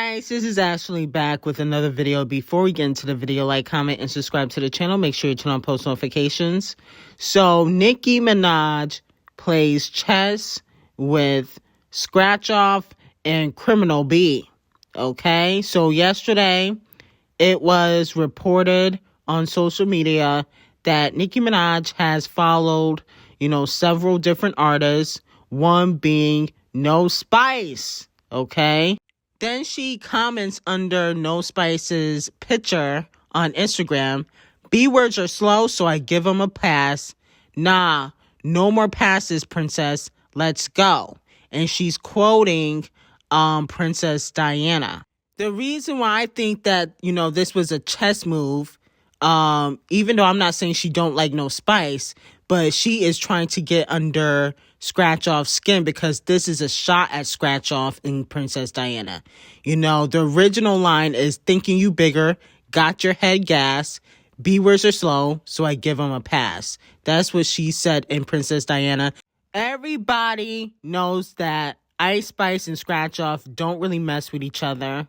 Guys, this is Ashley back with another video. Before we get into the video, like, comment, and subscribe to the channel. Make sure you turn on post notifications. So, Nicki Minaj plays chess with Scratch Off and Criminal B. Okay, so yesterday it was reported on social media that Nicki Minaj has followed, several different artists, one being No Spice. Okay. Then she comments under No Spice's picture on Instagram, B words are slow, so I give them a pass. Nah, no more passes, princess. Let's go. And she's quoting Princess Diana. The reason why I think that, this was a chess move, even though I'm not saying she don't like No Spice, but she is trying to get under Scratch Off's skin because this is a shot at Scratch Off and Princess Diana. The original line is thinking you bigger, got your head gas, B words are slow, so I give them a pass. That's what she said in Princess Diana. Everybody knows that Ice Spice and Scratch Off don't really mess with each other.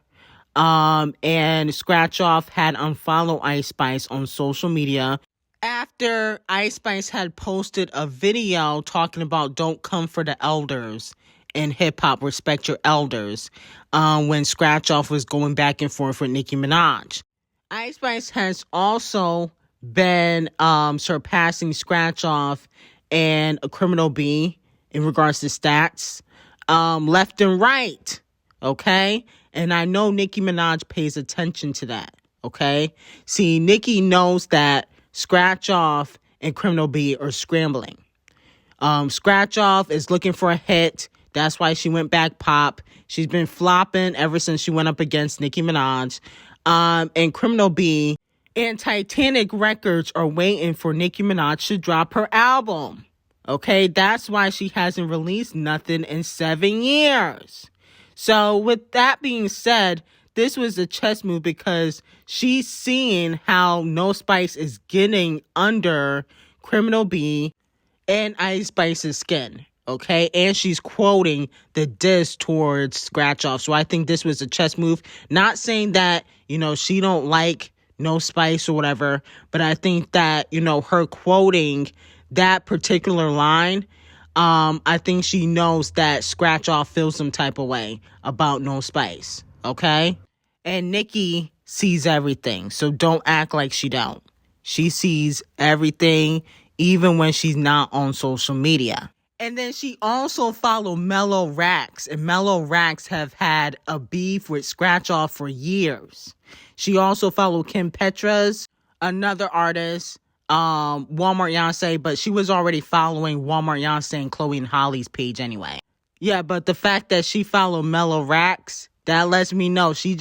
And Scratch Off had unfollowed Ice Spice on social media after Ice Spice had posted a video talking about don't come for the elders in hip-hop, respect your elders, when Scratch Off was going back and forth with Nicki Minaj. Ice Spice has also been surpassing Scratch Off and a Criminal B in regards to stats, left and right, okay? And I know Nicki Minaj pays attention to that, okay? See, Nicki knows that Scratch Off and Criminal B are scrambling. Scratch Off is looking for a hit. That's why she went back pop. She's been flopping ever since she went up against Nicki Minaj. And Criminal B and Titanic Records are waiting for Nicki Minaj to drop her album. Okay, that's why she hasn't released nothing in 7 years. So with that being said, this was a chess move because she's seeing how No Spice is getting under Criminal B and Ice Spice's skin, okay? And she's quoting the diss towards Scratch Off. So I think this was a chess move. Not saying that, she don't like No Spice or whatever, but I think that, her quoting that particular line, I think she knows that Scratch Off feels some type of way about No Spice, okay? And Nicki sees everything, so don't act like she don't. She sees everything, even when she's not on social media. And then she also followed Mellow Rax, and Mellow Rax have had a beef with Scratch Off for years. She also followed Kim Petras, another artist, Walmart Yonsei, but she was already following Walmart Yonsei and Chloe and Holly's page anyway. Yeah, but the fact that she followed Mellow Rax, that lets me know she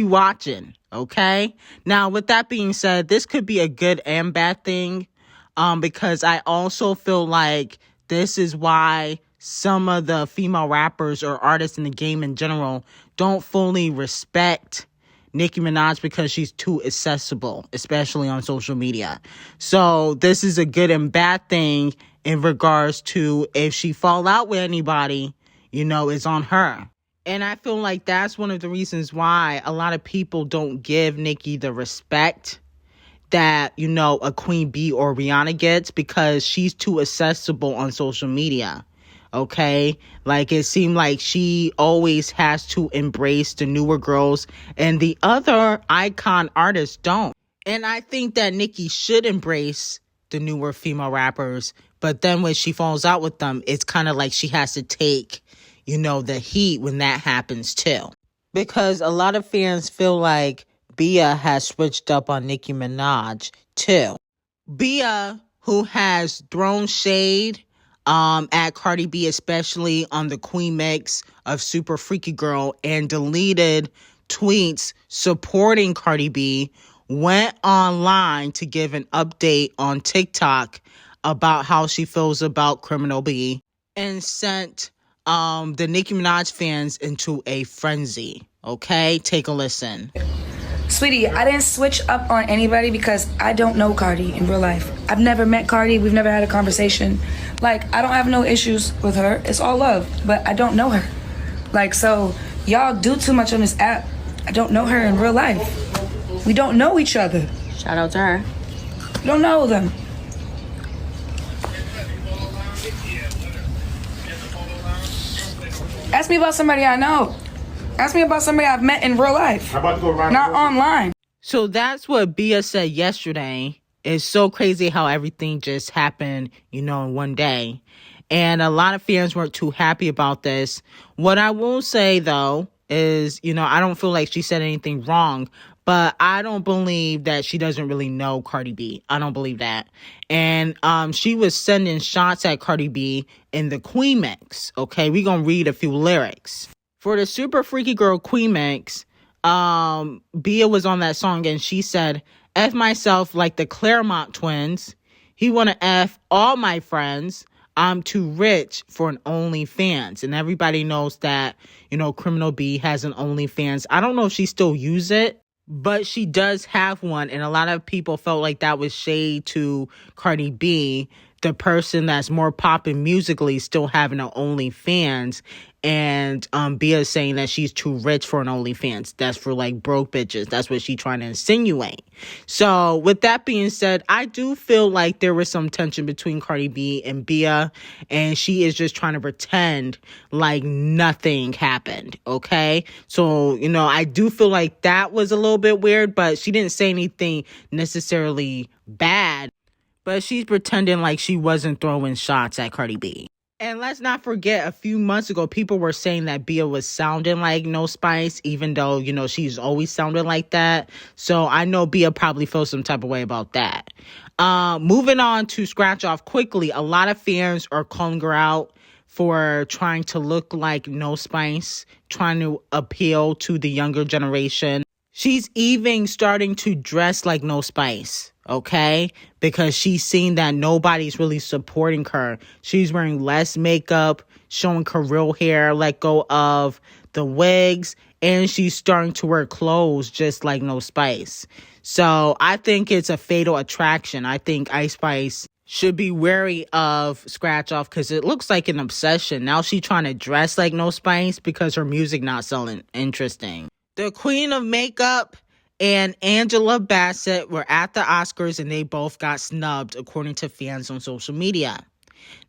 watching, okay? Now, with that being said, this could be a good and bad thing, because I also feel like this is why some of the female rappers or artists in the game in general don't fully respect Nicki Minaj because she's too accessible, especially on social media. So this is a good and bad thing in regards to if she fall out with anybody, it's on her. And I feel like that's one of the reasons why a lot of people don't give Nicki the respect that, a Queen Bee or Rihanna gets because she's too accessible on social media. Okay, like it seemed like she always has to embrace the newer girls and the other icon artists don't. And I think that Nicki should embrace the newer female rappers, but then when she falls out with them, it's kind of like she has to take, the heat when that happens too. Because a lot of fans feel like Bia has switched up on Nicki Minaj too. Bia, who has thrown shade at Cardi B, especially on the Queen mix of Super Freaky Girl, and deleted tweets supporting Cardi B, went online to give an update on TikTok about how she feels about Criminal B and sent the Nicki Minaj fans into a frenzy. Okay, take a listen. Sweetie, I didn't switch up on anybody because I don't know Cardi in real life. I've never met Cardi. We've never had a conversation. Like, I don't have no issues with her. It's all love, but I don't know her. Like, so Y'all do too much on this app. I don't know her in real life. We don't know each other. Shout out to her. We don't know them. Ask me about somebody I know. Ask me about somebody I've met in real life. How about to go around not online. So that's what Bia said yesterday. It's so crazy how everything just happened, in one day. And a lot of fans weren't too happy about this. What I will say, though, is, I don't feel like she said anything wrong. But I don't believe that she doesn't really know Cardi B. I don't believe that. And she was sending shots at Cardi B in the Queen Mix. Okay, we're going to read a few lyrics. For the Super Freaky Girl Queen Mix, Bia was on that song and she said, F myself like the Claremont twins. He want to F all my friends. I'm too rich for an OnlyFans. And everybody knows that, Criminal B has an OnlyFans. I don't know if she still uses it, but she does have one. And a lot of people felt like that was shade to Cardi B, the person that's more popping musically, still having an OnlyFans. And Bia saying that she's too rich for an OnlyFans. That's for like broke bitches. That's what she's trying to insinuate. So with that being said, I do feel like there was some tension between Cardi B and Bia. And she is just trying to pretend like nothing happened. Okay. So, I do feel like that was a little bit weird, but she didn't say anything necessarily bad. But she's pretending like she wasn't throwing shots at Cardi B. And let's not forget, a few months ago, people were saying that Bia was sounding like No Spice, even though, she's always sounded like that. So I know Bia probably feels some type of way about that. Moving on to Scratch Off quickly, a lot of fans are calling her out for trying to look like No Spice, trying to appeal to the younger generation. She's even starting to dress like No Spice. Okay, because she's seen that nobody's really supporting her. She's wearing less makeup, showing her real hair, let go of the wigs, and she's starting to wear clothes just like No Spice. So I think it's a fatal attraction. I think Ice Spice should be wary of Scratch Off because it looks like an obsession. Now she's trying to dress like No Spice because her music not selling. Interesting. The Queen of Makeup and Angela Bassett were at the Oscars and they both got snubbed, according to fans on social media.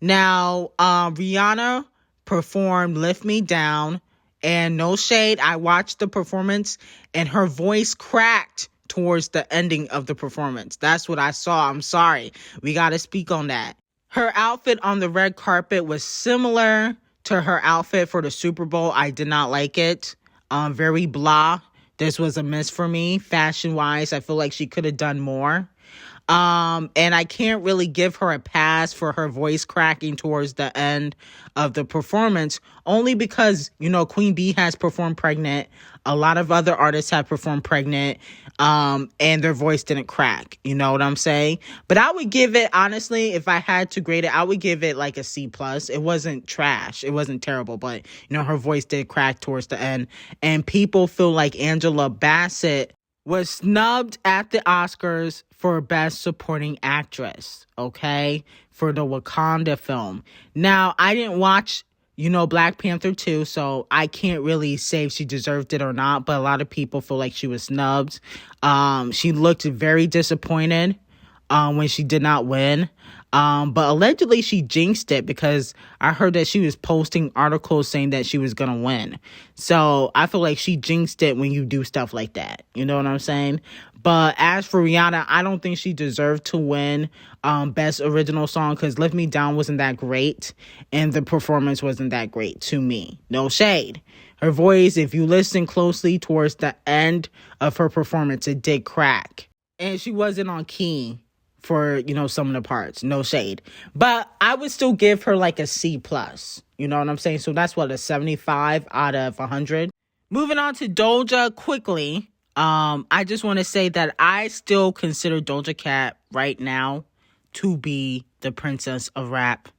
Now, Rihanna performed Lift Me Down, and no shade, I watched the performance and her voice cracked towards the ending of the performance. That's what I saw. I'm sorry. We got to speak on that. Her outfit on the red carpet was similar to her outfit for the Super Bowl. I did not like it. Very blah. This was a miss for me. Fashion-wise, I feel like she could have done more. And I can't really give her a pass for her voice cracking towards the end of the performance, only because, Queen Bee has performed pregnant. A lot of other artists have performed pregnant, and their voice didn't crack. You know what I'm saying? But I would give it, honestly, if I had to grade it, I would give it like a C+. It wasn't trash. It wasn't terrible, but, her voice did crack towards the end. And people feel like Angela Bassett was snubbed at the Oscars for Best Supporting Actress, okay, for the Wakanda film. Now, I didn't watch, Black Panther 2, so I can't really say if she deserved it or not, but a lot of people feel like she was snubbed. She looked very disappointed when she did not win. But allegedly she jinxed it because I heard that she was posting articles saying that she was going to win. So I feel like she jinxed it when you do stuff like that. You know what I'm saying? But as for Rihanna, I don't think she deserved to win Best Original Song because Lift Me Down wasn't that great and the performance wasn't that great to me. No shade. Her voice, if you listen closely towards the end of her performance, it did crack. And she wasn't on key for, some of the parts. No shade. But I would still give her like a C+. You know what I'm saying? So that's what, a 75 out of 100. Moving on to D0JA quickly. I just want to say that I still consider Doja Cat right now to be the princess of rap.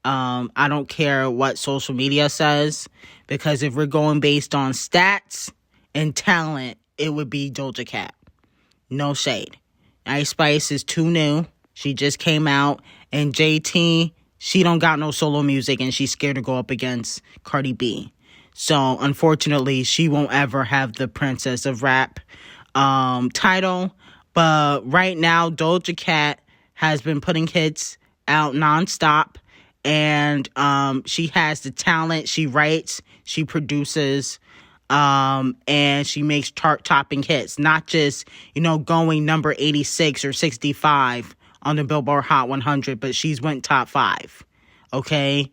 I don't care what social media says, because if we're going based on stats and talent, it would be Doja Cat. No shade. Ice Spice is too new. She just came out. And JT, she don't got no solo music and she's scared to go up against Cardi B. So unfortunately, she won't ever have the Princess of Rap title. But right now, Doja Cat has been putting hits out nonstop. And she has the talent. She writes, she produces, and she makes chart-topping hits. Not just, going number 86 or 65 on the Billboard Hot 100, but she's went top 5, okay,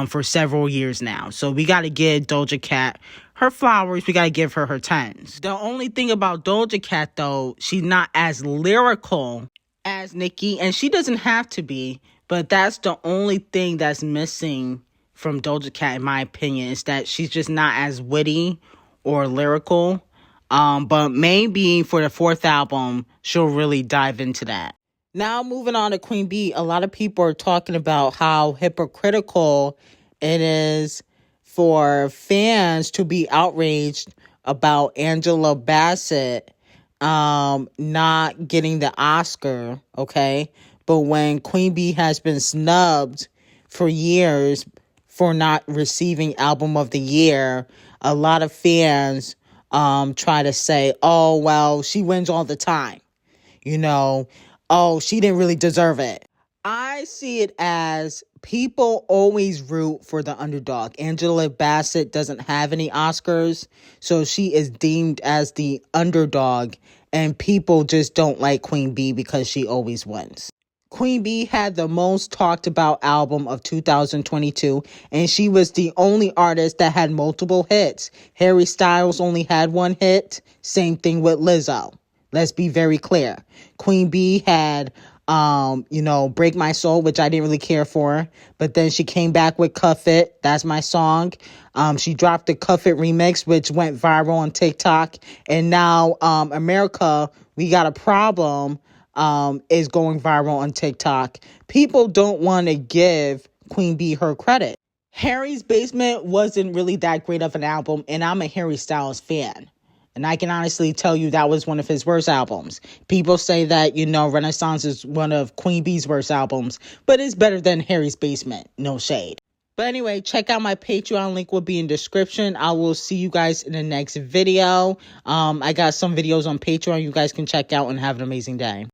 for several years now. So we got to give Doja Cat her flowers. We got to give her her 10s. The only thing about Doja Cat, though, she's not as lyrical as Nicki, and she doesn't have to be, but that's the only thing that's missing from Doja Cat, in my opinion, is that she's just not as witty or lyrical. But maybe for the 4th album, she'll really dive into that. Now, moving on to Queen B, a lot of people are talking about how hypocritical it is for fans to be outraged about Angela Bassett not getting the Oscar, okay? But when Queen B has been snubbed for years for not receiving Album of the Year, a lot of fans try to say, oh, well, she wins all the time. Oh, she didn't really deserve it. I see it as people always root for the underdog. Angela Bassett doesn't have any Oscars, so she is deemed as the underdog, and people just don't like Queen B because she always wins. Queen B had the most talked about album of 2022, and she was the only artist that had multiple hits. Harry Styles only had 1 hit. Same thing with Lizzo. Let's be very clear. Queen B had, Break My Soul, which I didn't really care for. But then she came back with Cuff It. That's my song. She dropped the Cuff It remix, which went viral on TikTok. And now America, We Got a Problem is going viral on TikTok. People don't want to give Queen B her credit. Harry's Basement wasn't really that great of an album, and I'm a Harry Styles fan. And I can honestly tell you that was one of his worst albums. People say that, Renaissance is one of Queen B's worst albums, but it's better than Harry's Basement. No shade. But anyway, check out my Patreon. Link will be in description. I will see you guys in the next video. I got some videos on Patreon you guys can check out, and have an amazing day.